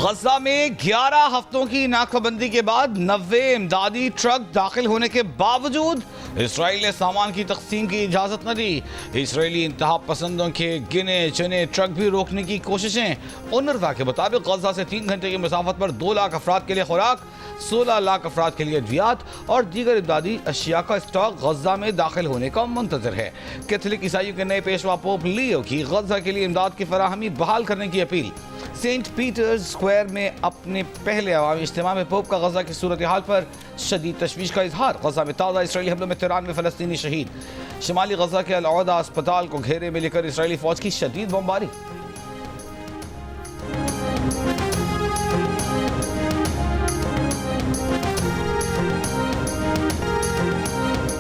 गजा में 11 हफ्तों की नाकाबंदी के बाद 90 इमदादी ट्रक दाखिल होने के बावजूद इसराइल ने सामान की तकसीम की इजाज़त न दी। इसराइली इंतहा पसंदों के गिने चुने ट्रक भी रोकने की कोशिशें। उनरवा के मुताबिक गजा से 3 घंटे की मसाफत पर 2 लाख अफराद के लिए खुराक, 16 लाख अफराद के लिए अद्वियात और दीगर इमदादी अशिया का स्टॉक गजा में दाखिल होने का मुंतजर है। कैथोलिक ईसाइयों के नए पेशवा पोप लियो की गजा के लिए इमदाद की फराहमी बहाल करने की अपील। सेंट पीटर्स स्क्वायर में अपने पहले अवामी इज्तिमा में पोप का गजा की सूरत हाल पर शदीद तशवीश का इजहार। गजा में ताज़ा इसराइली हमलों में 93 फ़लस्तीनी शहीद। शिमाली गजा के अल-औदा अस्पताल को घेरे में लेकर इसराइली फौज की शदीद बमबारी।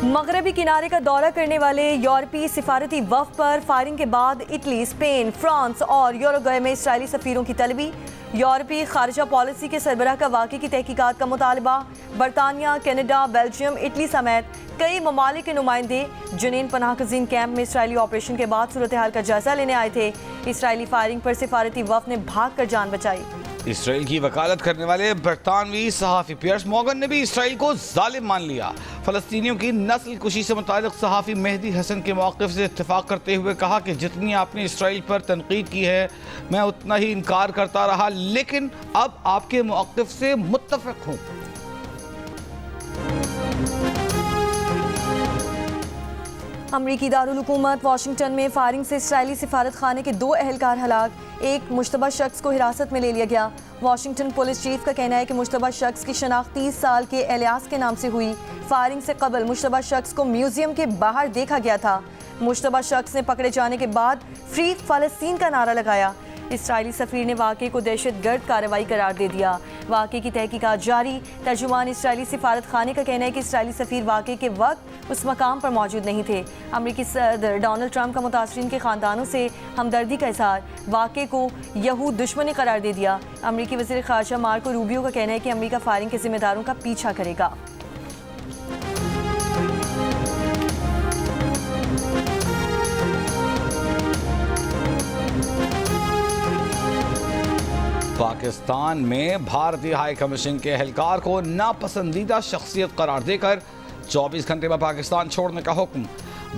मगरबी किनारे का दौरा करने वाले यूरोपीय सिफारती वफ़द पर फायरिंग के बाद इटली, स्पेन, फ्रांस और यूरुग्वे में इसराइली सफ़ीरों की तलबी। यूरोपीय खारजा पॉलिसी के सरबराह का वाक़ई की तहकीकात का मुतालबा। बरतानिया, कनाडा, बेल्जियम, इटली समेत कई ममालिक के नुमाइंदे जुनीन पनाहगज़ीन कैंप में इसराइली ऑपरेशन के बाद सूरत हाल का जायजा लेने आए थे। इसराइली फायरिंग पर सिफारती वफ़द ने भाग कर जान बचाई। इसराइल की वकालत करने वाले बरतानवी सहाफ़ी पियर्स मॉर्गन ने भी इसराइल को जालिम मान लिया। फ़लस्तीनियों की नस्ल कुशी से मुताल्लिक़ सहाफ़ी मेहदी हसन के मौक़िफ़ से इत्तिफ़ाक़ करते हुए कहा कि जितनी आपने इसराइल पर तनक़ीद की है मैं उतना ही इनकार करता रहा, लेकिन अब आपके मौक़िफ़ से मुत्तफ़िक़ हूँ। अमरीकी दारुल हुकूमत वाशिंगटन में फायरिंग से इसराइली सिफारत खाने के 2 अहलकार हलाक, एक मुश्तबा शख्स को हिरासत में ले लिया गया। वाशिंगटन पुलिस चीफ का कहना है कि मुश्तबा शख्स की शनाख्त 30 साल के एलियास के नाम से हुई। फायरिंग से कबल मुश्तबा शख्स को म्यूजियम के बाहर देखा गया था। मुश्तबा शख्स ने पकड़े जाने के बाद फ्री फ़लस्तीन का नारा लगाया। इसराइली सफ़ीर ने वाक़े को दहशतगर्द कार्रवाई करार दे दिया। वाक़े की तहकीकात जारी। तर्जुमान इसराइली सिफारत खाने का कहना है कि इसराइली सफ़ीर वाक़े के वक्त उस मकाम पर मौजूद नहीं थे। अमरीकी सदर डोनाल्ड ट्रंप का मुतासरीन के ख़ानदानों से हमदर्दी का इज़हार। वाक़े को यहूद दुश्मनी करार दे दिया। अमरीकी वज़ीर ख़ारजा मार्को रूबियो का कहना है कि अमरीका फायरिंग के ज़िम्मेदारों का पीछा करेगा। पाकिस्तान में भारतीय हाई कमीशन के एहलकार को नापसंदीदा शख्सियत करार देकर 24 घंटे में पाकिस्तान छोड़ने का हुक्म।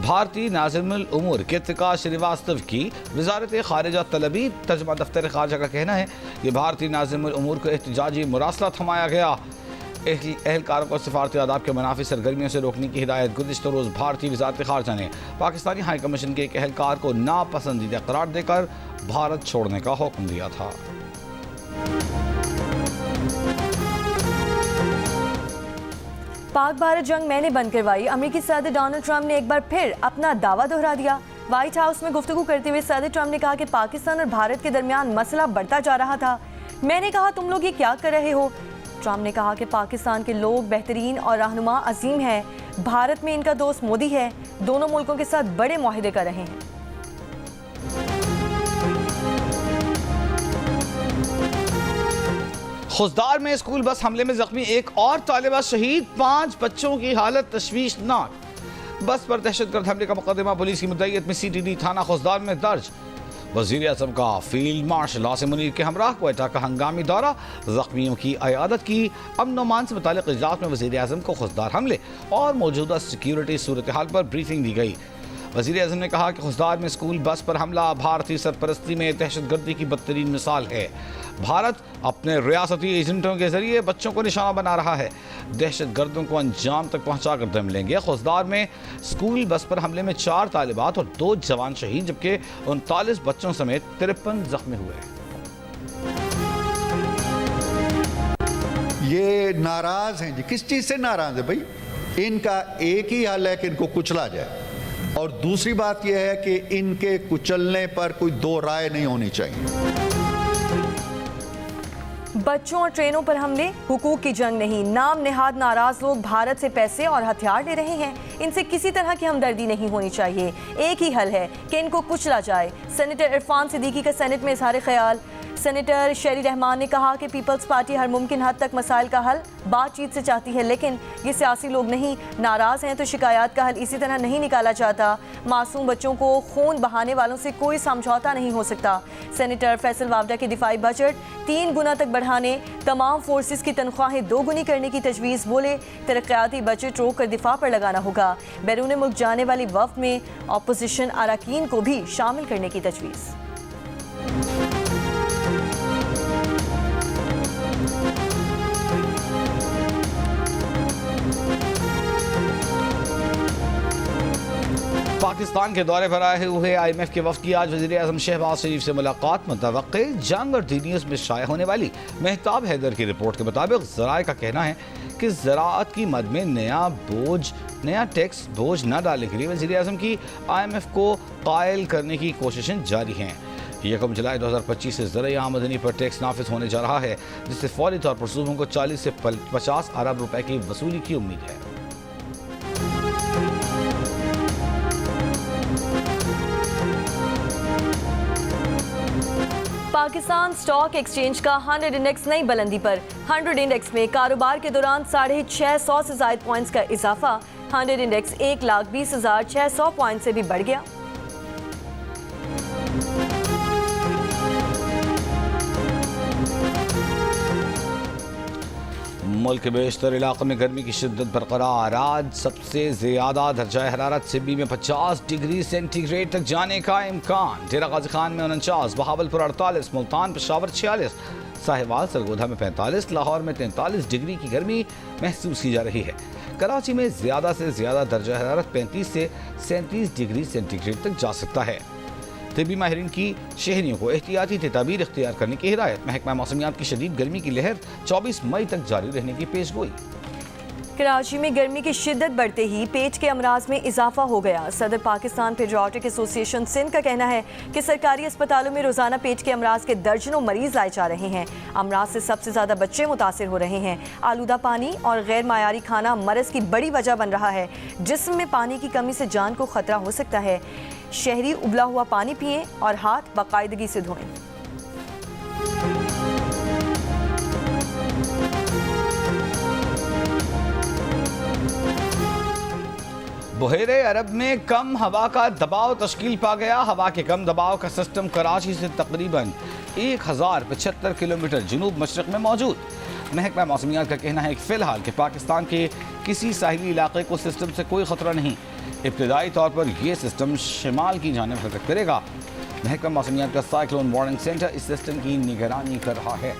भारतीय नाज़िमुल उमूर कृतिका श्रीवास्तव की वज़ारत ख़ारिजा तलबी। तर्जुमा दफ्तर ख़ारजा का कहना है कि भारतीय नाज़िमुल उमूर को एहतजाजी मुरासला थमाया गया। एहलकारों को सिफारती आदाब के मुनाफी सरगर्मियों से रोकने की हिदायत। गुज़िश्ता रोज़ भारतीय वज़ारत ख़ारजा ने पाकिस्तानी हाई कमीशन के एक एहलकार को नापसंदीदा करार देकर भारत छोड़ने का हुक्म दिया था। पाक भारत जंग मैंने बंद करवाई। अमेरिकी सदर डोनाल्ड ट्रंप ने एक बार फिर अपना दावा दोहरा दिया। व्हाइट हाउस में गुफ्तगू करते हुए सदर ट्रंप ने कहा कि पाकिस्तान और भारत के दरमियान मसला बढ़ता जा रहा था। मैंने कहा तुम लोग ये क्या कर रहे हो। ट्रंप ने कहा कि पाकिस्तान के लोग बेहतरीन और रहनुमा अजीम हैं। भारत में इनका दोस्त मोदी है। दोनों मुल्कों के साथ बड़े मुआहदे कर रहे हैं। खुजदार में स्कूल बस हमले में जख्मी एक और तालिबा शहीद। 5 बच्चों की हालत तशवीशनाक। बस पर दहशतगर्द हमले का मुकदमा पुलिस की मुद्दईयत में CTD थाना खुजदार में दर्ज। वज़ीर आज़म का फील्ड मार्शल आसिम मुनीर के हमरा क्वेटा का हंगामी दौरा। जख्मियों की अयादत की। अमन अमान से मुताल्लिक़ इजलास में वज़ीर आज़म को खुजदार हमले और मौजूदा सिक्योरिटी सूरत हाल पर ब्रीफिंग दी गई। वज़ीर आज़म ने कहा कि खुजदार में स्कूल बस पर हमला भारतीय सरपरस्ती में दहशतगर्दी की बदतरीन मिसाल है। भारत अपने रियासती एजेंटों के जरिए बच्चों को निशाना बना रहा है। दहशतगर्दों को अंजाम तक पहुँचा कर दम लेंगे। खुजदार में स्कूल बस पर हमले में 4 तालिबात और 2 जवान शहीद, जबकि 39 बच्चों समेत 53 जख्मी हुए। ये नाराज हैं जी। किस चीज़ से नाराज है भाई? इनका एक ही हल है कि इनको कुचला जाए, और दूसरी बात यह है कि इनके कुचलने पर कोई 2 राय नहीं होनी चाहिए। बच्चों और ट्रेनों पर हमले हुकूक की जंग नहीं। नाम नेहाद नाराज लोग भारत से पैसे और हथियार ले रहे हैं। इनसे किसी तरह की हमदर्दी नहीं होनी चाहिए। एक ही हल है कि इनको कुचला जाए। सेनेटर इरफान सिद्दीकी का सेनेट में इजहार ख्याल। सेनेटर शेरी रहमान ने कहा कि पीपल्स पार्टी हर मुमकिन हद तक मसाइल का हल बातचीत से चाहती है, लेकिन ये सियासी लोग नहीं। नाराज हैं तो शिकायत का हल इसी तरह नहीं निकाला जाता। मासूम बच्चों को खून बहाने वालों से कोई समझौता नहीं हो सकता। सेनेटर फैसल वावडा के दिफाई बजट 3 गुना तक बढ़ाने, तमाम फोर्सेस की तनख्वाहें 2 गुनी करने की तजवीज़। बोले तरक्याती बजट रोक कर दिफा पर लगाना होगा। बैरून मुल्क जाने वाली वफ्द में अपोजिशन अरकान को भी शामिल करने की तजवीज़। पाकिस्तान के दौरे पर आए हुए IMF के वफ़द की आज वज़ीर-ए-आज़म शहबाज शरीफ से मुलाकात मुतवक्के। जंग और डी न्यूज़ में शाया होने वाली मेहताब हैदर की रिपोर्ट के मुताबिक ज़राए का कहना है कि ज़राअत की मद में नया टैक्स बोझ न डालने के लिए वज़ीर-ए-आज़म की IMF को कायल करने की कोशिशें जारी हैं। 1 जुलाई 2025 से ज़राई आमदनी पर टैक्स नाफिज होने जा रहा है, जिससे फौरी तौर पर सूबों को 40 से 50 अरब रुपए की वसूली की उम्मीद है। पाकिस्तान स्टॉक एक्सचेंज का 100 इंडेक्स नई बुलंदी पर। 100 इंडेक्स में कारोबार के दौरान 650 से ज़ायद पॉइंट्स का इजाफा। 100 इंडेक्स 1,20,600 पॉइंट से भी बढ़ गया। मुल्क के बेशतर इलाकों में गर्मी की शिद्दत बरकरार। आज सबसे ज़्यादा दर्जा हरारत सिब्बी में 50 डिग्री सेंटीग्रेड तक जाने का इम्कान। डेरा गाजी खान में 49, बहावलपुर 48, मुल्तान पेशावर 46, साहिवाल सरगोधा में 45, लाहौर में 43 डिग्री की गर्मी महसूस की जा रही है। कराची में ज़्यादा से ज़्यादा दर्जा हरारत 35 से 37 डिग्री सेंटीग्रेड तक जा सकता है। तिब्बी माहिरीन की शहरियों को एहतियाती तदाबीर इख्तियार करने की हिदायत। महकमा मौसमियात की शदीद गर्मी की लहर 24 मई तक जारी रहने की पेशगोई। कराची में गर्मी की शिद्दत बढ़ते ही पेट के अमराज में इजाफा हो गया। सदर पाकिस्तान पीडियाट्रिक एसोसिएशन सिंध का कहना है कि सरकारी अस्पतालों में रोजाना पेट के अमराज के दर्जनों मरीज लाए जा रहे हैं। अमराज से सबसे ज्यादा बच्चे मुतासिर हो रहे हैं। आलूदा पानी और गैर मायारी खाना मरज की बड़ी वजह बन रहा है। जिस्म में पानी की कमी से जान को खतरा हो सकता है। शहरी उबला हुआ पानी पिएं और हाथ बाकायदगी से धोएं। बहेरे अरब में कम हवा का दबाव तश्कील पा गया। हवा के कम दबाव का सिस्टम कराची से तकरीबन 1075 किलोमीटर जनूब मशरक में मौजूद। महकमा मौसमियात का कहना है कि फ़िलहाल के पाकिस्तान के किसी साहिली इलाके को सिस्टम से कोई ख़तरा नहीं। इब्तदाई तौर पर यह सिस्टम शिमाल की जानिब हरकत करेगा। महकमा मौसमियात का साइक्लोन वार्निंग सेंटर इस सिस्टम की निगरानी कर रहा है।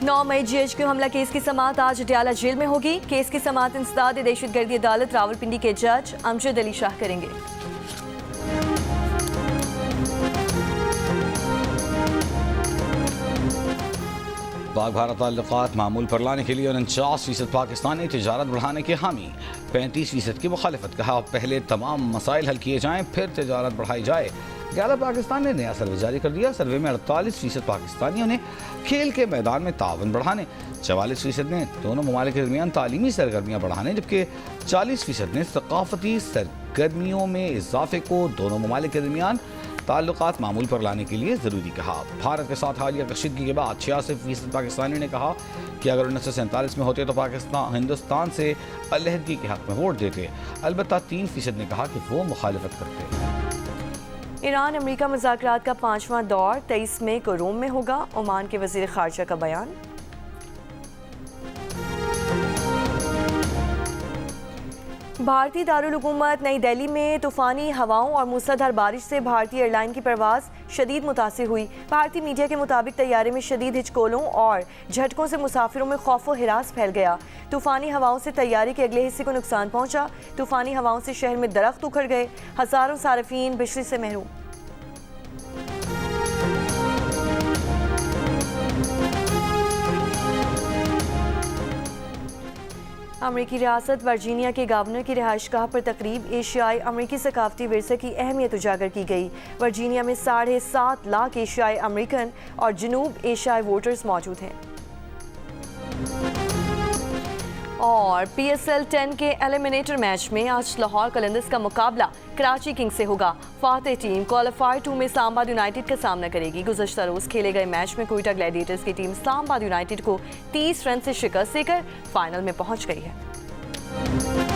9 मई GHQ हमला केस की समाअत आज डयाला जेल में होगी। केस की समाअत इंसदाद दहशतगर्दी अदालत रावलपिंडी के जज अमजद अली शाह करेंगे। पाक भारत ताल्लुकात मामूल पर लाने के लिए 49% पाकिस्तानी तिजारत बढ़ाने के हामी, 35% की मुखालिफत। कहा पहले तमाम मसाइल हल किए जाएं फिर तिजारत बढ़ाई जाए। गैला पाकिस्तान ने नया सर्वे जारी कर दिया। सर्वे में 48% पाकिस्तानियों ने खेल के मैदान में ताउन बढ़ाने, 44% ने दोनों ममालिक के दरमियान तालीमी सरगर्मियाँ बढ़ाने, जबकि 40% ने सकाफती सरगर्मियों में इजाफे को दोनों ममालिक के दरमियान ताल्लुकात मामूल पर लाने के लिए ज़रूरी कहा। भारत के साथ हालिया कशीदगी के बाद 86% पाकिस्तानियों ने कहा कि अगर 1947 में होते तो पाकिस्तान हिंदुस्तान से अलहदगी के हक़ में वोट देते। अलबत्ता 3% ने कहा कि वो मुखालिफत करते। ईरान अमेरिका मुज़ाकरात का 5वां दौर 23 मई को रोम में होगा। ओमान के वज़ीर ख़ारजा का बयान। भारतीय दारुल हुकूमत नई दिल्ली में तूफ़ानी हवाओं और मूसलाधार बारिश से भारतीय एयरलाइन की परवाज़ शदीद मुतासिर हुई। भारतीय मीडिया के मुताबिक तैयारे में शदीद हिचकोलों और झटकों से मुसाफिरों में खौफ व हिरास फैल गया। तूफ़ानी हवाओं से तैयारे के अगले हिस्से को नुकसान पहुंचा। तूफ़ानी हवाओं से शहर में दरख्त उखड़ गए। हज़ारों सार्फिन बिजली से महरूम। अमरीकी रियासत वर्जीनिया के गवर्नर की रिहाइशगाह पर तकरीब एशियाई अमरीकी सकाफती विरसे की अहमियत उजागर की गई। वर्जीनिया में 7.5 लाख एशियाई अमरीकन और जनूब एशियाई वोटर्स मौजूद हैं। और PSL 10 के एलिमिनेटर मैच में आज लाहौर कलंदर्स का मुकाबला कराची किंग्स से होगा। फातेह टीम क्वालिफायर 2 में इस्लामाबाद यूनाइटेड का सामना करेगी। गुज़श्ता रोज खेले गए मैच में कोयटा ग्लैडिएटर्स की टीम इस्लामाबाद यूनाइटेड को 30 रन से शिकस्त देकर फाइनल में पहुंच गई है।